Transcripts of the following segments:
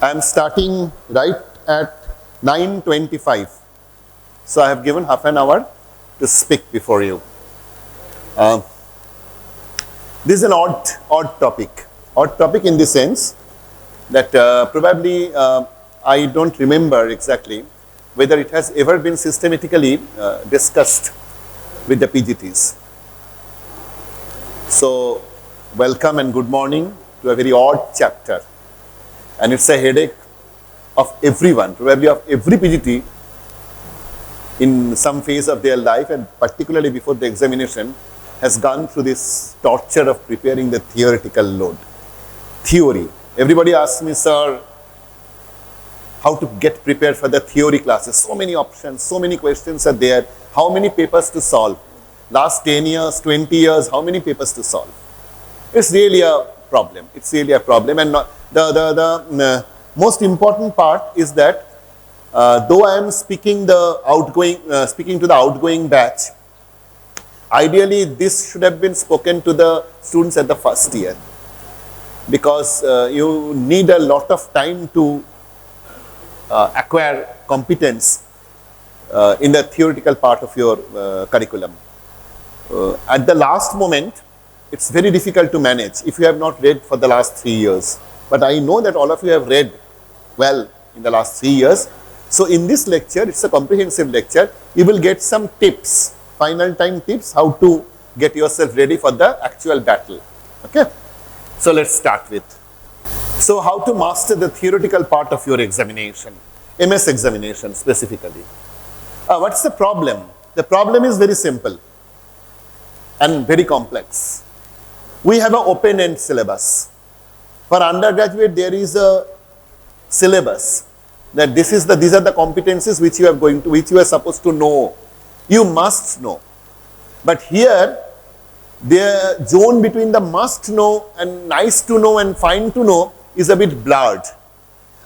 I am starting right at 9:25. So I have given half an hour to speak before you. This is an odd topic. Odd topic in the sense that probably I don't remember exactly whether it has ever been systematically discussed with the PGTs. So welcome and good morning to a very odd chapter. And it's a headache of everyone, probably of every PGT in some phase of their life, and particularly before the examination, has gone through this torture of preparing the theoretical load. Theory. Everybody asks me, sir, how to get prepared for the theory classes. So many options, so many questions are there. How many papers to solve? Last 10 years, 20 years, how many papers to solve? It's really a problem. It's really a problem. And the most important part is that though I am speaking to the outgoing batch, ideally this should have been spoken to the students at the first year, because you need a lot of time to acquire competence in the theoretical part of your curriculum. At the last moment, it's very difficult to manage if you have not read for the last 3 years. But I know that all of you have read well in the last 3 years. So in this lecture, it's a comprehensive lecture. You will get some tips, final time tips, how to get yourself ready for the actual battle. Okay? So let's start with. So how to master the theoretical part of your examination, MS examination specifically. What's the problem? The problem is very simple and very complex. We have an open-end syllabus. For undergraduate, there is a syllabus that these are the competencies which you are supposed to know. You must know. But here, the zone between the must know and nice to know and fine to know is a bit blurred.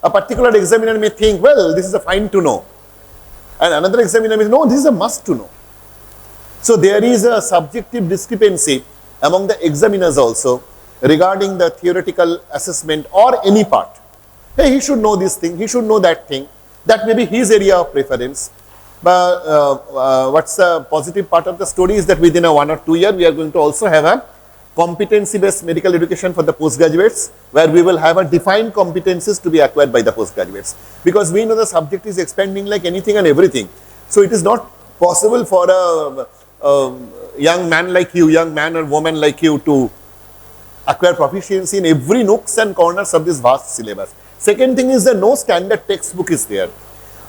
A particular examiner may think, well, this is a fine to know. And another examiner may say, no, this is a must to know. So there is a subjective discrepancy among the examiners also regarding the theoretical assessment or any part. Hey, he should know this thing, he should know that thing. That may be his area of preference. But what's the positive part of the story is that within a 1 or 2 year, we are going to also have a competency-based medical education for the postgraduates, where we will have a defined competencies to be acquired by the postgraduates. Because we know the subject is expanding like anything and everything. So it is not possible for a young man like you, young man or woman like you to acquire proficiency in every nooks and corners of this vast syllabus. Second thing is that no standard textbook is there.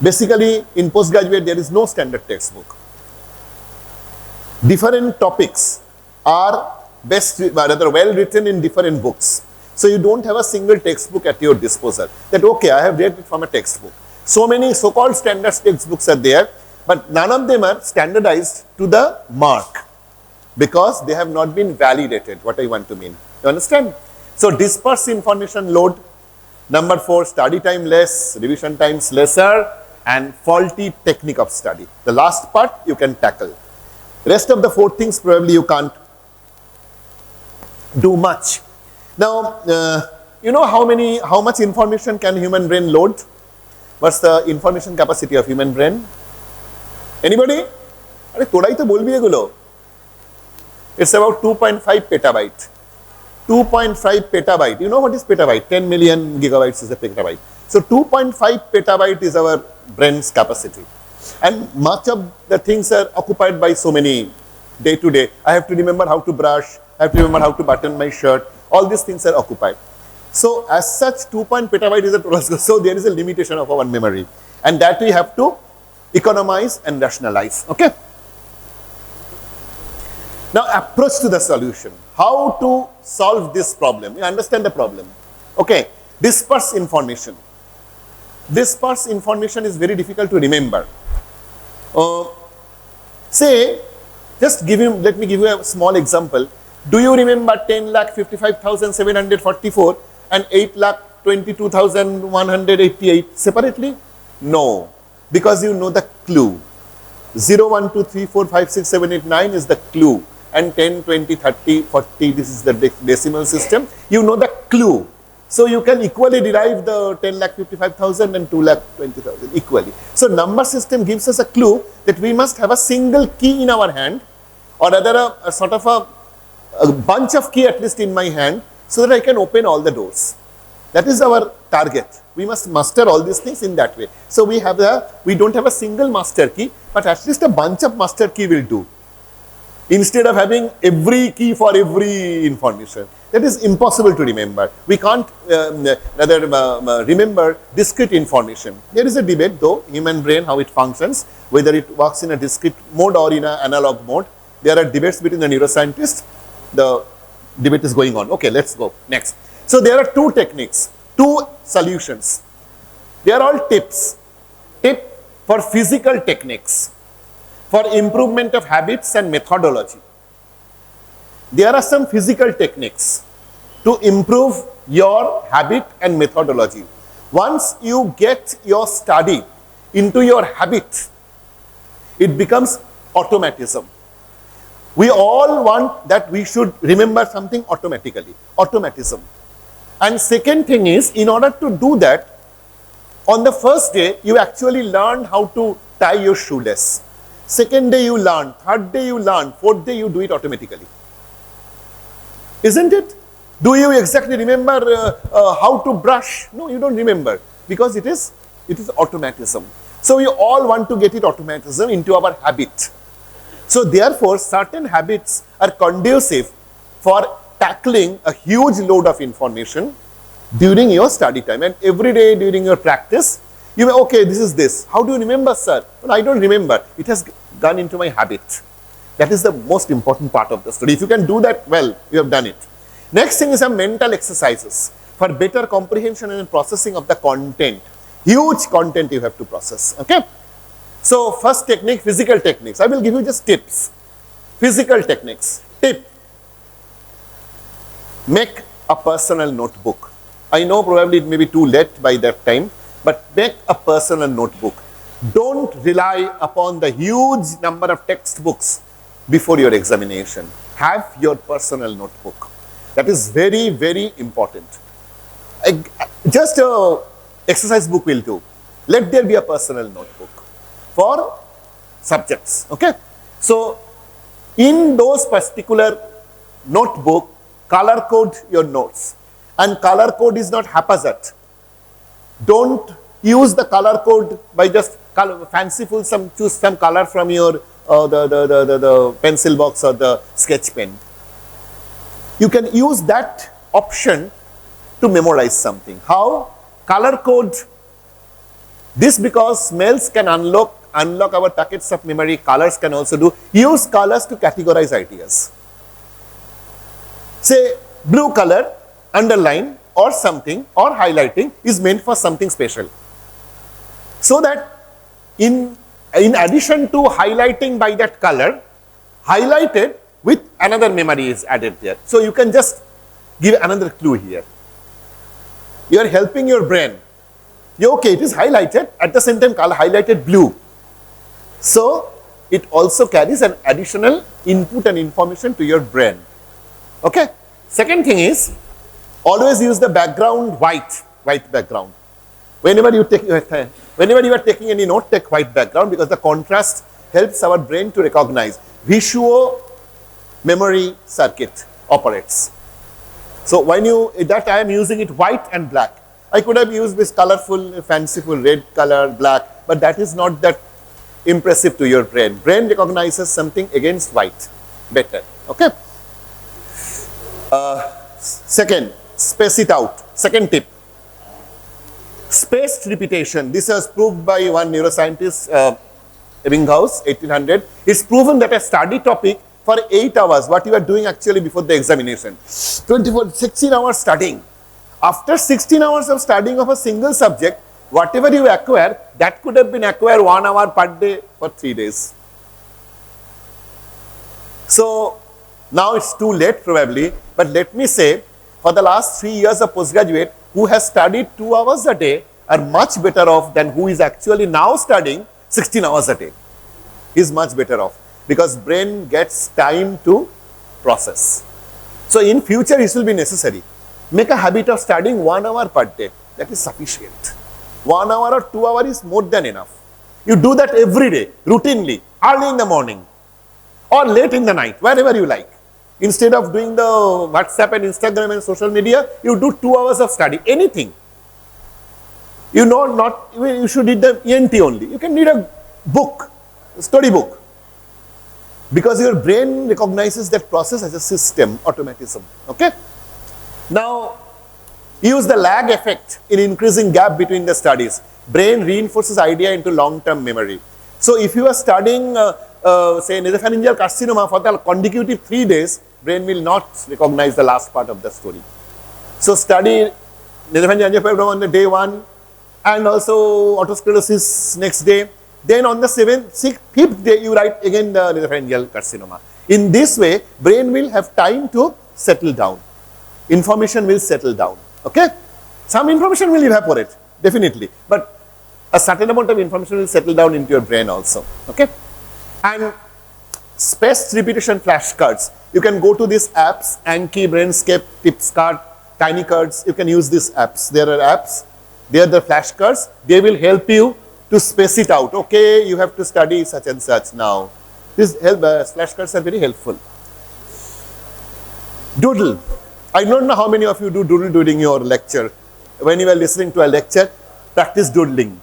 Basically, in postgraduate, there is no standard textbook. Different topics are rather well written in different books. So you don't have a single textbook at your disposal. That, okay, I have read it from a textbook. So many so-called standard textbooks are there, but none of them are standardized to the mark, because they have not been validated, what I want to mean. You understand? So disperse information load. Number 4, study time less, revision times lesser, and faulty technique of study. The last part you can tackle. Rest of the 4 things probably you can't do much. Now, you know how much information can human brain load? What's the information capacity of human brain? Anybody? It's about 2.5 petabyte. 2.5 petabyte. You know what is petabyte? 10 million gigabytes is a petabyte. So 2.5 petabyte is our brain's capacity. And much of the things are occupied by so many day to day. I have to remember how to brush. I have to remember how to button my shirt. All these things are occupied. So as such, 2.0 petabyte is a total. So there is a limitation of our memory. And that we have to economize and rationalize. Okay? Now approach to the solution. How to solve this problem? You understand the problem. Okay. Disperse information. Disperse information is very difficult to remember. Say, let me give you a small example. Do you remember 10,55,744 and 8,22,188 separately? No, because you know the clue. 0, 1, 2, 3, 4, 5, 6, 7, 8, 9 is the clue. And 10, 20, 30, 40, this is the decimal system. You know the clue. So you can equally derive the 10,55,000 and 2,20,000 equally. So number system gives us a clue that we must have a single key in our hand, or rather a sort of a bunch of key at least in my hand, so that I can open all the doors. That is our target. We must master all these things in that way. So we don't have a single master key, but at least a bunch of master key will do, instead of having every key for every information. That is impossible to remember. We can't remember discrete information. There is a debate though, human brain, how it functions, whether it works in a discrete mode or in an analog mode. There are debates between the neuroscientists. The debate is going on. Okay, let's go next. So there are two techniques, two solutions. They are all tips. Tip for physical techniques, for improvement of habits and methodology. There are some physical techniques to improve your habit and methodology. Once you get your study into your habit, it becomes automatism. We all want that we should remember something automatically, automatism. And second thing is, in order to do that, on the first day, you actually learn how to tie your shoelace. Second day you learn, third day you learn, fourth day you do it automatically. Isn't it? Do you exactly remember how to brush? No, you don't remember, because it is automatism. So we all want to get it automatism into our habit. So therefore, certain habits are conducive for tackling a huge load of information during your study time. And every day during your practice, you may, okay, this is this. How do you remember, sir? Well, I don't remember. It has gone into my habit. That is the most important part of the study. If you can do that well, you have done it. Next thing is some mental exercises for better comprehension and processing of the content. Huge content you have to process. Okay. So first technique, physical techniques. I will give you just tips. Physical techniques. Tip. Make a personal notebook. I know probably it may be too late by that time, but make a personal notebook. Don't rely upon the huge number of textbooks before your examination. Have your personal notebook. That is very, very important. Just an exercise book will do. Let there be a personal notebook for subjects. Okay. So in those particular notebook, color code your notes. And color code is not haphazard. Don't use the color code by just fanciful, choose some color from your the pencil box or the sketch pen. You can use that option to memorize something. How? Color code. This because smells can unlock our packets of memory. Colors can also do. Use colors to categorize ideas. Say blue color, underline or something, or highlighting is meant for something special. So that in addition to highlighting by that color, highlighted with another memory is added there. So you can just give another clue here. You are helping your brain. Okay, it is highlighted, at the same time color highlighted blue. So it also carries an additional input and information to your brain. Okay. Second thing is, always use the background white background. Whenever you are taking any note, take white background, because the contrast helps our brain to recognize. Visual memory circuit operates. So when I am using it white and black. I could have used this colorful, fanciful red color, black, but that is not that impressive to your brain. Brain recognizes something against white better. Okay. Second, space it out. Second tip. Spaced repetition. This was proved by one neuroscientist, Ebbinghaus, 1800. It's proven that a study topic for 8 hours, what you are doing actually before the examination, 16 hours studying. After 16 hours of studying of a single subject, whatever you acquire, that could have been acquired 1 hour per day for 3 days. So now it's too late probably, but let me say, for the last 3 years of postgraduate, who has studied 2 hours a day are much better off than who is actually now studying 16 hours a day. Is much better off, because brain gets time to process. So in future, this will be necessary. Make a habit of studying 1 hour per day. That is sufficient. 1 hour or 2 hours is more than enough. You do that every day, routinely, early in the morning or late in the night, wherever you like. Instead of doing the WhatsApp and Instagram and social media, you do 2 hours of study, anything. You know, not you should read the ENT only. You can read a book, a story book. Because your brain recognizes that process as a system, automatism. Okay? Now, use the lag effect in increasing gap between the studies. Brain reinforces idea into long-term memory. So, if you are studying, say, nasopharyngeal carcinoma for the consecutive 3 days, brain will not recognize the last part of the story. So, study nasopharyngeal angioplasty on the day 1 and also autosclerosis next day. Then on the 7th, 6th, 5th day, you write again the nasopharyngeal carcinoma. In this way, brain will have time to settle down. Information will settle down. Okay? Some information will evaporate, definitely. But a certain amount of information will settle down into your brain also. Okay? And spaced repetition flashcards. You can go to these apps, Anki, Brainscape, Tips card, Tiny cards. You can use these apps. There are apps. They are the flashcards. They will help you to space it out. Okay, you have to study such and such now. These flashcards are very helpful. Doodle. I don't know how many of you do doodle during your lecture. When you are listening to a lecture, practice doodling.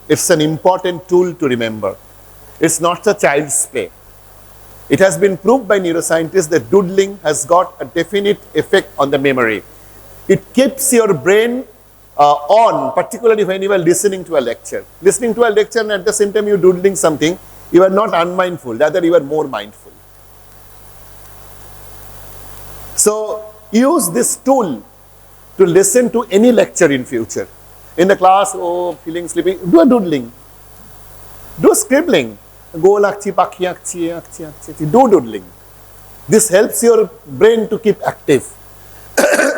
It's an important tool to remember. It's not a child's play. It has been proved by neuroscientists that doodling has got a definite effect on the memory. It keeps your brain on, particularly when you are listening to a lecture. Listening to a lecture and at the same time you are doodling something, you are not unmindful, rather you are more mindful. So, use this tool to listen to any lecture in future. In the class, oh, feeling sleepy, do a doodling. Do scribbling. Go lakchi, pakhi, akchi, do doodling. This helps your brain to keep active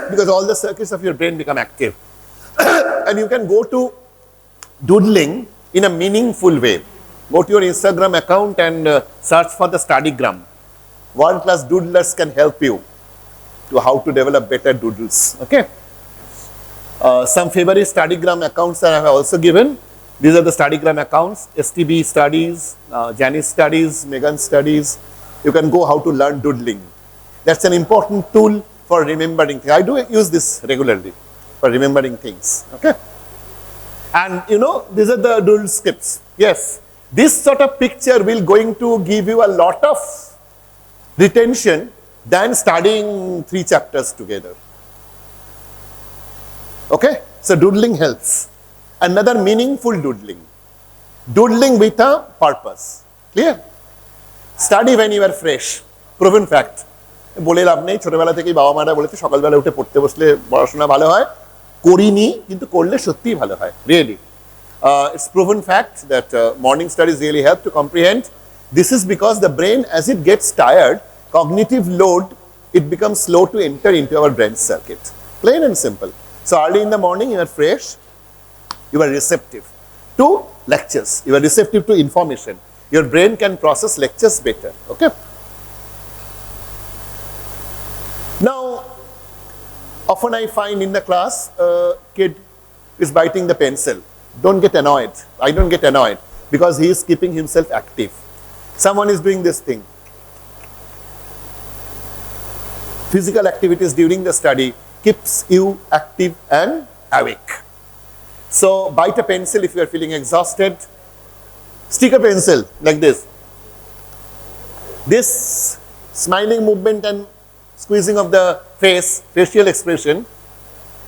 because all the circuits of your brain become active. And you can go to doodling in a meaningful way. Go to your Instagram account and search for the studygram. World-class doodlers can help you to how to develop better doodles. Okay. Some favorite studygram accounts that I have also given. These are the studygram accounts: STB Studies, Janice Studies, Megan Studies. You can go how to learn doodling. That's an important tool for remembering things. I do use this regularly for remembering things. Okay. And you know, these are the doodle scripts. Yes, this sort of picture will going to give you a lot of retention than studying 3 chapters together. Okay, so doodling helps. Another meaningful doodling. Doodling with a purpose. Clear? Study when you are fresh. Proven fact. বলে লাভ নেই, ছোটবেলা থেকেই বাবা মারা বলেছে সকালবেলা উঠে পড়তে বসলে পড়াশোনা ভালো হয়। করিনি, কিন্তু করলে সত্যিই ভালো হয়। Really. It's proven fact that morning studies really help to comprehend. This is because the brain, as it gets tired, cognitive load, it becomes slow to enter into our brain circuit. Plain and simple. So early in the morning, you are fresh, you are receptive to lectures, you are receptive to information. Your brain can process lectures better. Okay. Now, often I find in the class, kid is biting the pencil. Don't get annoyed. I don't get annoyed because he is keeping himself active. Someone is doing this thing. Physical activities during the study keeps you active and awake. So, bite a pencil if you are feeling exhausted. Stick a pencil like this. This smiling movement and squeezing of the face, facial expression,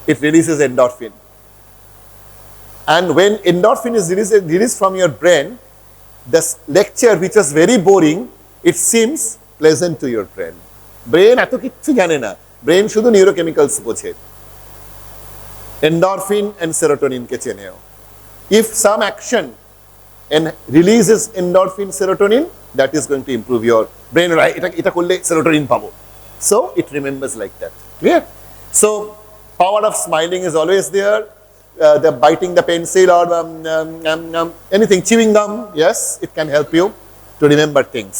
it releases endorphin. And when endorphin is released from your brain, the lecture which was very boring, it seems pleasant to your brain. Brain এত কিছু জানে না, brain শুধু neurochemicals বোঝে। Endorphin and serotonin K চেনেও। If some action and releases endorphin, serotonin, that is going to improve your brain. Right? এটা করলে serotonin পাবো। So it remembers like that. Clear? So power of smiling is always there. The biting the pencil or anything, chewing gum, yes, it can help you to remember things.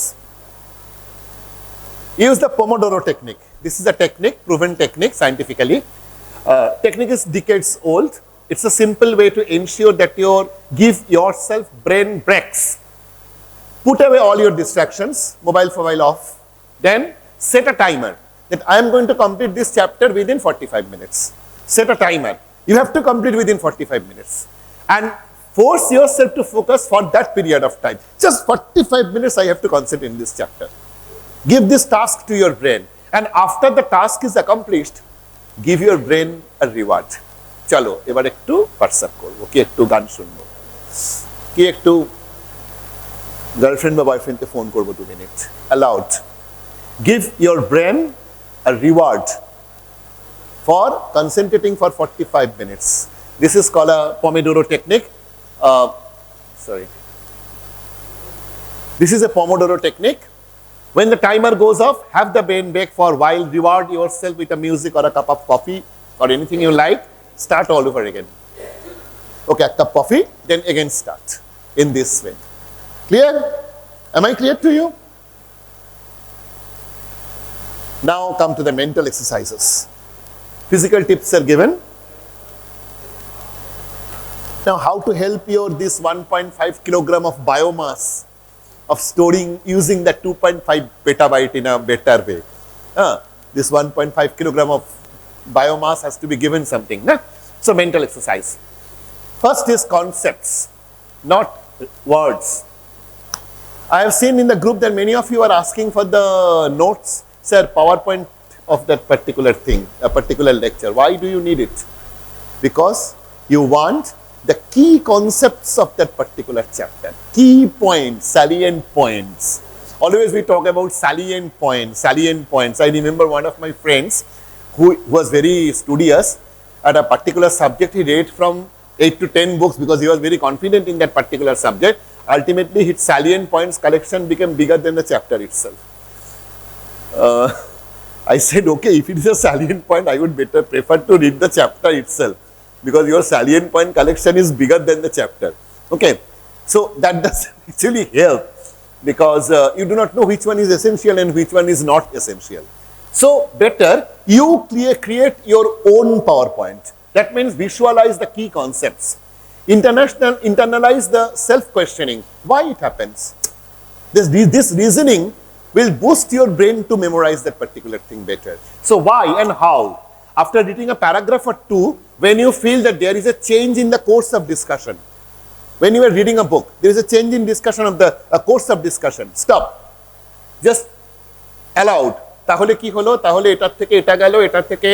Use the Pomodoro technique. This is a technique, proven technique scientifically. Technique is decades old. It's a simple way to ensure that you give yourself brain breaks. Put away all your distractions, mobile off. Then set a timer that I am going to complete this chapter within 45 minutes. Set a timer. You have to complete within 45 minutes. And force yourself to focus for that period of time. Just 45 minutes I have to concentrate in this chapter. Give this task to your brain. And after the task is accomplished, give your brain a reward. চলো এবার একটু WhatsApp করবো, কি একটু গান শুনবো, কি একটু গার্লফ্রেন্ড বা বয়ফ্রেন্ডকে ফোন করবো 2 minute. Allowed. Give your brain a reward for concentrating for 45 minutes. This is called a Pomodoro Technique. This is a Pomodoro Technique. When the timer goes off, have the brain break for a while, reward yourself with a music or a cup of coffee or anything you like, start all over again. Okay, a cup of coffee, then again start in this way. Clear? Am I clear to you? Now come to the mental exercises. Physical tips are given. Now how to help your this 1.5 kilogram of biomass of storing using that 2.5 petabyte in a better way. This 1.5 kilogram of biomass has to be given something. So mental exercise. First is concepts, not words. I have seen in the group that many of you are asking for the notes, sir, PowerPoint of that particular thing, a particular lecture. Why do you need it? Because you want the key concepts of that particular chapter, key points, salient points. Always we talk about salient points. I remember one of my friends who was very studious at a particular subject. He read from 8 to 10 books because he was very confident in that particular subject. Ultimately, his salient points collection became bigger than the chapter itself. I said, okay, if it is a salient point, I would better prefer to read the chapter itself, because your salient point collection is bigger than the chapter. Okay, so that doesn't actually help, because you do not know which one is essential and which one is not essential. So better you create your own PowerPoint. That means visualize the key concepts. Internalize the self-questioning. Why it happens? This reasoning will boost your brain to memorize that particular thing better. So why and how? After reading a paragraph or two, when you feel that there is a change in the course of discussion, when you are reading a book, there is a change in discussion of the course of discussion, stop. Just allowed. তাহলে কি হলো? তাহলে এটার থেকে এটা গেল, এটার থেকে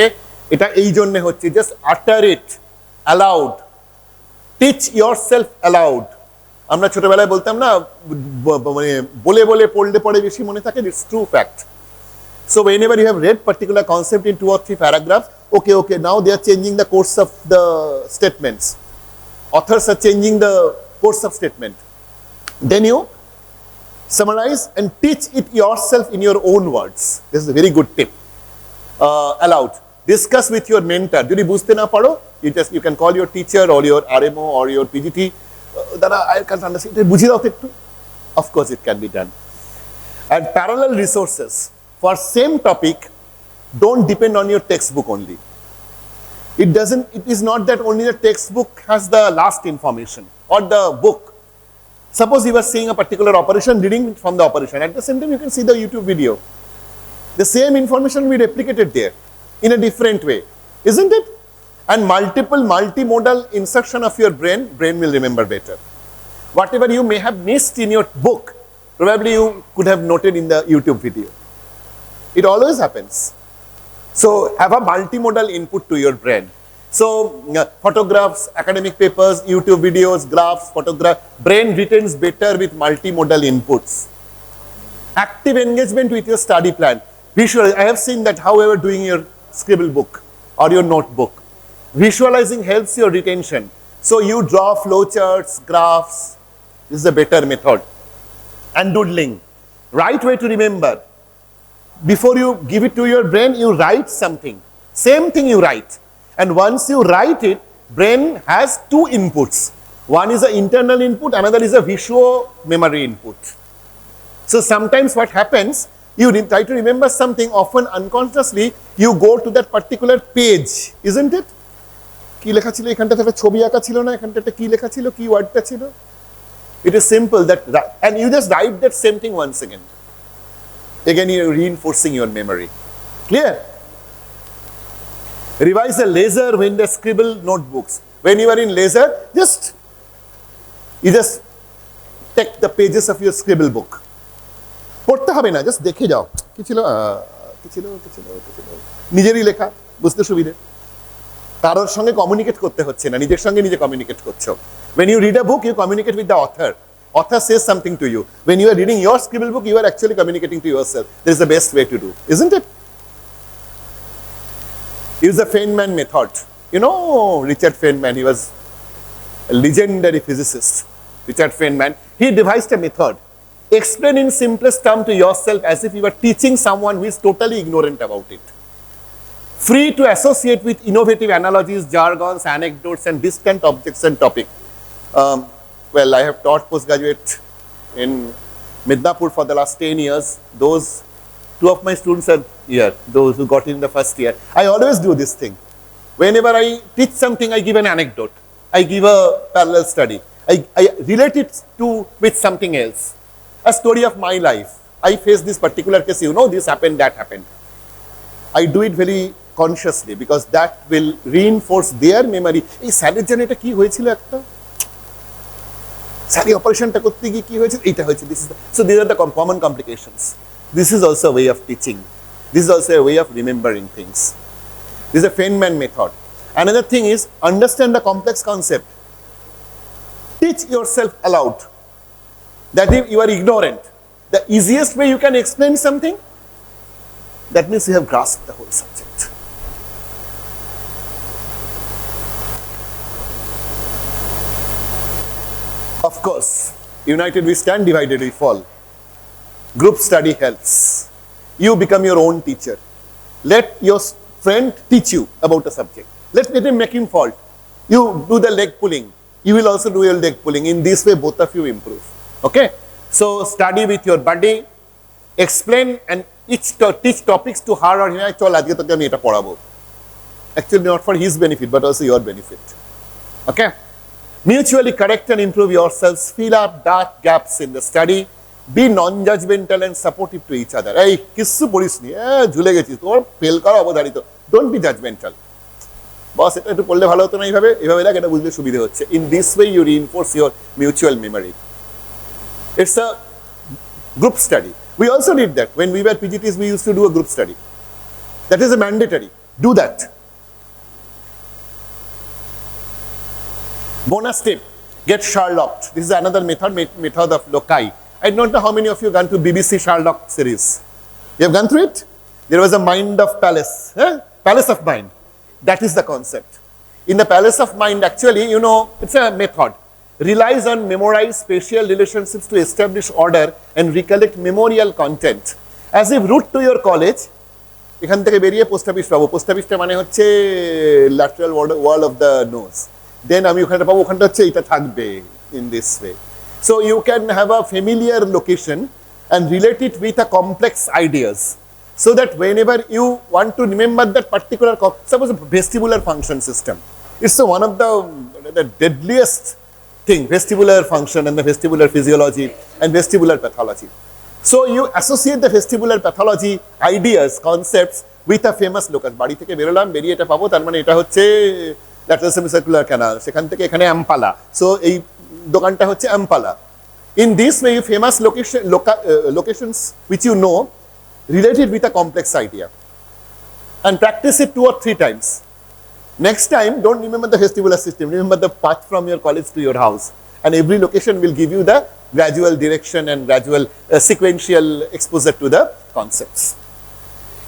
এটা এই জন্য হচ্ছে। Just utter it. Allowed. Teach yourself aloud. আমরা ছোটবেলায় বলতাম না, মানে বলে বলে পড়লে পড়ে বেশি মনে থাকে। It's true fact. So whenever you have read particular concept in 2 or 3 paragraphs, okay, now they are changing the course of the statements. Authors are changing the course of statement. Then you summarize and teach it yourself in your own words. This is a very good tip. Aloud. Discuss with your mentor. যদি বুঝতে না পারো, you can call your teacher or your RMO or your PGT. Dada, I can't understand. বুঝিয়ে দাও একটু. Of course, it can be done. And parallel resources for same topic. Don't depend on your textbook only. It is not that only the textbook has the last information or the book. Suppose you are seeing a particular operation, reading from the operation. At the same time, you can see the YouTube video. The same information will be replicated there in a different way, isn't it? And multimodal instruction of your brain will remember better. Whatever you may have missed in your book, probably you could have noted in the YouTube video. It always happens. So have a multimodal input to your brain. So photographs, academic papers, YouTube videos, graphs, brain retains better with multimodal inputs. Active engagement with your study plan. Visual. I have seen that however doing your scribble book or your notebook. Visualizing helps your retention. So you draw flowcharts, graphs. This is a better method. And doodling. Right way to remember. Before you give it to your brain, you write something. Same thing you write. And once you write it, brain has 2 inputs. One is an internal input, another is a visual memory input. So sometimes what happens, You try to remember something, often unconsciously, you go to that particular page, isn't it? কি লেখা ছিল এখানটাতে একটা ছবি আঁকা ছিল না এখানটা একটা কি লেখা ছিল কি ওয়ার্ডটা ছিল it is simple that and you just write that same thing once again you're reinforcing your memory. Clear? Revise a laser when they scribble notebooks. When you are in laser, you just take the pages of your scribble book. পড়তে হবে না, just দেখে যাও কি ছিল কি ছিল কি ছিল কি ছিল নিজেরই লেখা বুঝতে সুবিধে কারোর সঙ্গে কমিউনিকেট করতে হচ্ছে না নিজের সঙ্গে নিজে কমিউনিকেট করছো when you read a book you communicate with the author says something to you when you are reading your scribble book you are actually communicating to yourself. This is the best way to do, isn't it? Use the Feynman method. You know Richard Feynman, he was a legendary physicist. Richard Feynman, he devised a method. Explain in simplest term to yourself as if you were teaching someone who is totally ignorant about it. Free to associate with innovative analogies, jargons, anecdotes, and distant objects and topic. Well, I have taught postgraduate in Midnapur for the last 10 years. Two of my students are here, those who got in the first year. I always do this thing. Whenever I teach something, I give an anecdote. I give a parallel study. I relate it with something else. A story of my life. I face this particular case, this happened, that happened. I do it very consciously because that will reinforce their memory. এই স্যারের জন্য এটা কি হয়েছিল একটা স্যারি অপারেশনটা করতে গিয়ে কি হয়েছিল এটা হয়েছে so these are the common complications. This is also a way of teaching. This is also a way of remembering things. This is a Feynman method. Another thing is understand the complex concept. Teach yourself aloud. That if you are ignorant, the easiest way you can explain something, that means you have grasped the whole subject. Of course, united we stand, divided we fall. Group study helps. You become your own teacher. Let your friend teach you about a subject. Let him make him fall. You do the leg pulling. You will also do your leg pulling. In this way, both of you improve. Okay? So, study with your buddy. Explain and teach topics to her or him. Actually, not for his benefit, but also your benefit. Okay? Mutually correct and improve yourselves. Fill up dark gaps in the study. Be non-judgmental and supportive to each other. Hey, kissu polisni? Jhule gechi. Tor fail karo obodharito. Don't be judgmental. Boss, এটা একটু পড়লে ভালো হতো না এইভাবে লাগে এটা বুঝলে সুবিধা হচ্ছে. In this way, you reinforce your mutual memory. It's a group study. We also did that. When we were PGTs, we used to do a group study. That is a mandatory. Do that. Bonus tip, get Sherlock-ed. This is another method of Loci. I don't know how many of you have gone to BBC Sherlock series. You have gone through it? There was a mind of palace, palace of mind. That is the concept. In the palace of mind, actually, it's a method. Relies on memorized spatial relationships to establish order and recollect memorial content. As if route to your college, এখান থেকে বেরিয়ে post office পাবো post অফিসটা মানে হচ্ছে lateral wall of the nose. Then আমি ওখানটা পাবো ওখানটা হচ্ছে এটা থাকবে in this way. So you can have a familiar location and relate it with a complex ideas. So that whenever you want to remember that particular, suppose a vestibular function system. It's one of the deadliest thing, vestibular function and the vestibular physiology and vestibular pathology. So you associate the vestibular pathology ideas, concepts with a famous locus. বাড়ি থেকে বেরোলাম বেরিয়ে এটা পাবো তার মানে এটা হচ্ছে lateral semicircular canal. সেখান থেকে এখানে আমপালা. So এই দোকানটা হচ্ছে আমপালা. In this way, you famous locations which you know, related with a complex idea. And practice it 2 or 3 times. Next time, don't remember the vestibular system. Remember the path from your college to your house. And every location will give you the gradual direction and gradual sequential exposure to the concepts.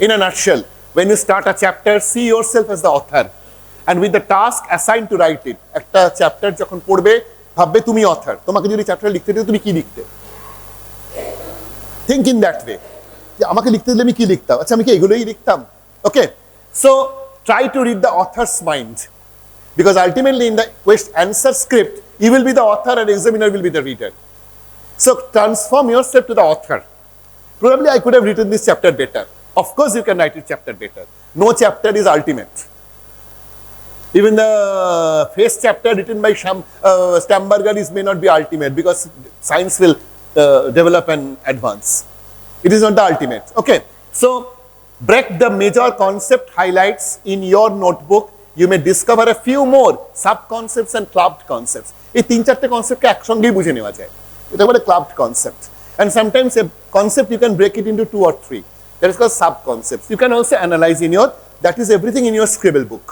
In a nutshell, when you start a chapter, see yourself as the author. And with the task assigned to write it. একটা chapter যখন পড়বে ভাববে তুমি author. তোমাকে যদি chapter লিখতে দিতে তুমি কি লিখতে? Think in that way. যে আমাকে লিখতে দিলে আমি কি লিখতাম? আচ্ছা আমি কি এগুলোই লিখতাম? Okay. So try to read the author's mind. Because ultimately in the answer script, you will be the author and examiner will be the reader. So transform yourself to the author. Probably I could have written this chapter better. Of course you can write it chapter better. No chapter is ultimate. Even the first chapter written by Stamberger may not be ultimate because science will develop and advance. It is not the ultimate. Okay. So break the major concept highlights in your notebook. You may discover a few more sub-concepts and clubbed concepts. এই 3-4 concept কে একসঙ্গেই বুঝে নেওয়া যায়। এটা বলে clubbed concept. And sometimes a concept you can break it into 2 or 3. That is called sub-concepts. You can also analyze in your, that is everything in your scribble book.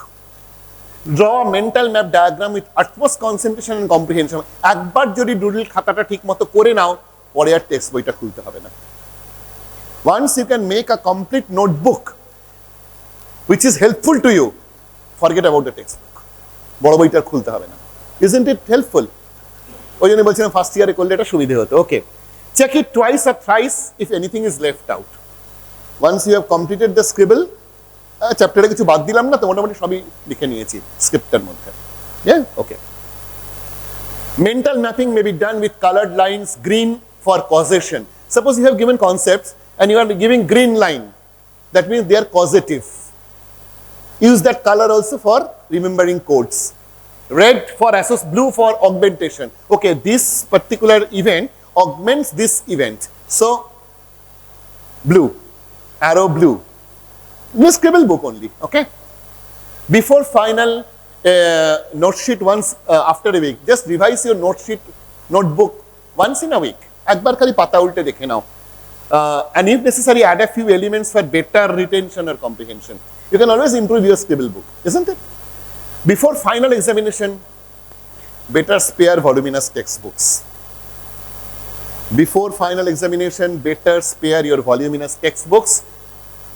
Draw a mental map diagram with utmost concentration and comprehension. একবার যদি doodle খাতাটা ঠিকমতো করে নাও, পরে আর text বইটা খুলতে হবে না। Once you can make a complete notebook which is helpful to you, forget about the textbook. বড় বইটা খুলতে হবে না। Isn't it helpful? ওই জন্য বলছিলাম ফার্স্ট ইয়ারে করলে এটা সুবিধা হতো। ওকে। Check it twice or thrice if anything is left out. Once you have completed the scribble, চ্যাপ্টারে কিছু বাদ দিলাম না তো মোটামুটি সবই লিখে নিয়েছি স্ক্রিপ্টের মধ্যে। Yeah, okay. Mental mapping may be done with colored lines, green for causation. Suppose you have given concepts and you are giving green line. That means they are causative. Use that color also for remembering codes. Red for blue for augmentation. Okay, this particular event augments this event. So, blue, arrow blue. No scribble book only, okay? Before final note sheet once after a week, just revise your notebook once in a week. একবার খালি পাতা উল্টে দেখে নাও। And if necessary, add a few elements for better retention or comprehension. You can always improve your scribble book, isn't it? Before final examination, better spare voluminous textbooks. Before final examination, better spare your voluminous textbooks.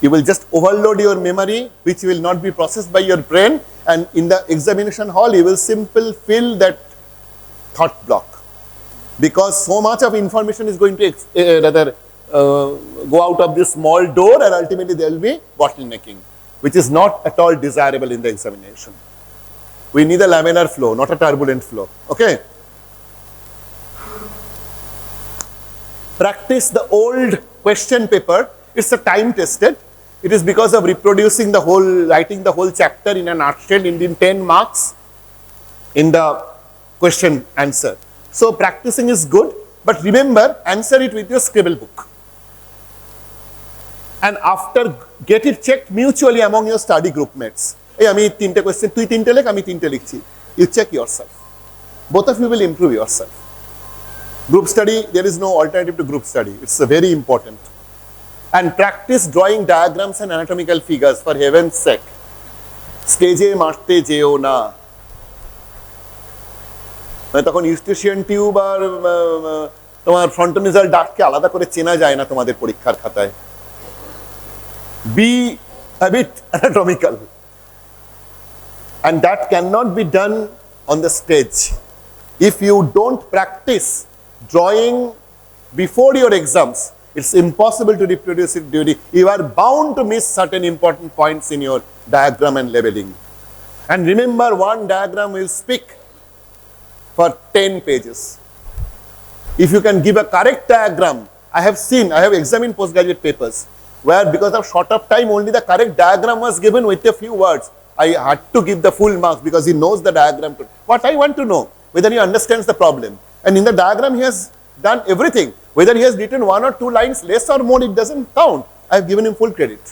You will just overload your memory, which will not be processed by your brain, and in the examination hall, you will simply fill that thought block. Because so much of information is going to go out of this small door, and ultimately there will be bottlenecking, which is not at all desirable in the examination. We need a laminar flow, not a turbulent flow. Okay? Practice the old question paper. It's a time tested. It is because of reproducing the whole, writing the whole chapter in a nutshell in 10 marks in the question answer. So practicing is good, but remember, answer it with your scribble book. And after, get it checked mutually among your study group mates. Hey, আমি 3টে question, তুই 3টে লেখ, আমি 3টে লিখছি. You check yourself. Both of you will improve yourself. Group study, there is no alternative to group study. It's very important. And practice drawing diagrams and anatomical figures for heaven's sake. Stage মারতে যেও না। মানে তখন Eustachian tube আর তোমার ফ্রন্টোনেজাল ডাক্টকে আলাদা করে চেনা যায় না তোমাদের পরীক্ষার খাতায়। Be a bit anatomical. And that cannot be done on the stage. If you don't practice drawing before your exams, it's impossible to reproduce it during. You are bound to miss certain important points in your diagram and labeling. And remember, one diagram will speak for 10 pages. If you can give a correct diagram, I have examined postgraduate papers where because of short of time only the correct diagram was given with a few words. I had to give the full marks because he knows the diagram. What I want to know, whether he understands the problem. And in the diagram he has done everything. Whether he has written 1 or 2 lines less or more, it doesn't count. I have given him full credit.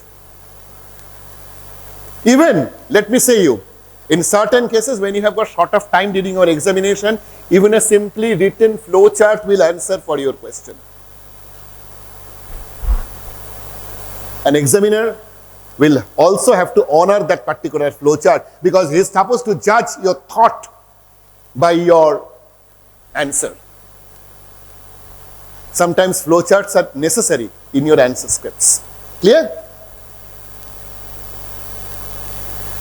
Even, let me say you, in certain cases when you have got short of time during your examination, even a simply written flow chart will answer for your question. An examiner will also have to honor that particular flow chart because he is supposed to judge your thought by your answer. Sometimes flow charts are necessary in your answer scripts. Clear?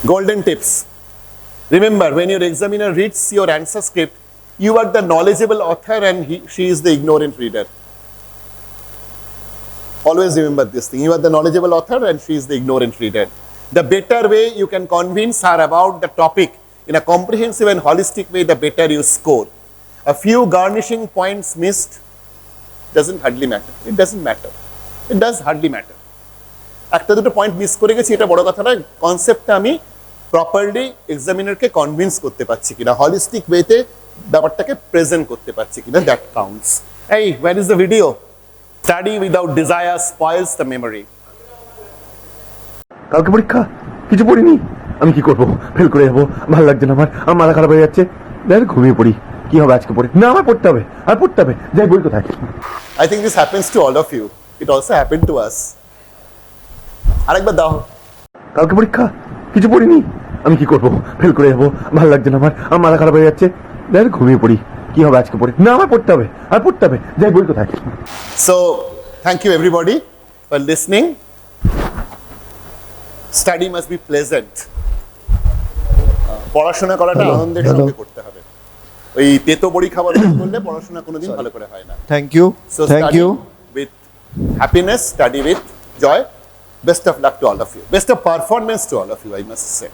Golden tips. Remember, when your examiner reads your answer script, you are the knowledgeable author and she is the ignorant reader. Always remember this thing. You are the knowledgeable author and she is the ignorant reader. The better way you can convince her about the topic in a comprehensive and holistic way, the better you score. A few garnishing points missed doesn't hardly matter. It doesn't matter. It does hardly matter. একটা দুটো point miss করে গেছি, এটা বড় কথা নয়, কনসেপ্টটা আমি প্রপারলি এক্সামিনারকে কনভিন্স করতে পারছি কিনা, হলিস্টিক ওয়েতে ব্যাপারটাকে প্রেজেন্ট করতে পারছি কিনা, দ্যাট কাউন্টস। এই where is the video? Study without desire spoils the memory. কালকে পরীক্ষা, কিছু পড়িনি, আমি কি করবো? ফেল করে যাবো, ভালো লাগছে না আমার, আমার মাথা খারাপ হয়ে যাচ্ছে, দেখ ঘুমিয়ে পড়ি। কি হবে আজকে পড়ে? না, আমার পড়তে হবে, আর পড়তে হবে, যাই বই কোথায়? I think this happens to all of you. It also happened to us. আরেকবার দাও। কালকে পরীক্ষা, কিছু পড়িনি, আমি কি করবো? ফেল করে যাবো, ভালো লাগছে না আমার, আমার মাথা খারাপ হয়ে যাচ্ছে, দেখ ঘুমিয়ে পড়ি। কি হবে আজকে পড়ে? না, আমার পড়তে হবে, আর পড়তে হবে, যাই বই কোথায়? So, thank you everybody for listening. Study must be pleasant. পড়াশোনা করাটা আনন্দের সঙ্গে করতে হবে। ওই তেতো বড়ি খাবার করলে পড়াশোনা কোনোদিন ভালো করে হয় না। Thank you. So Thank study you. with happiness, study with joy. Best of luck to all of you. Best of performance to all of you, I must say.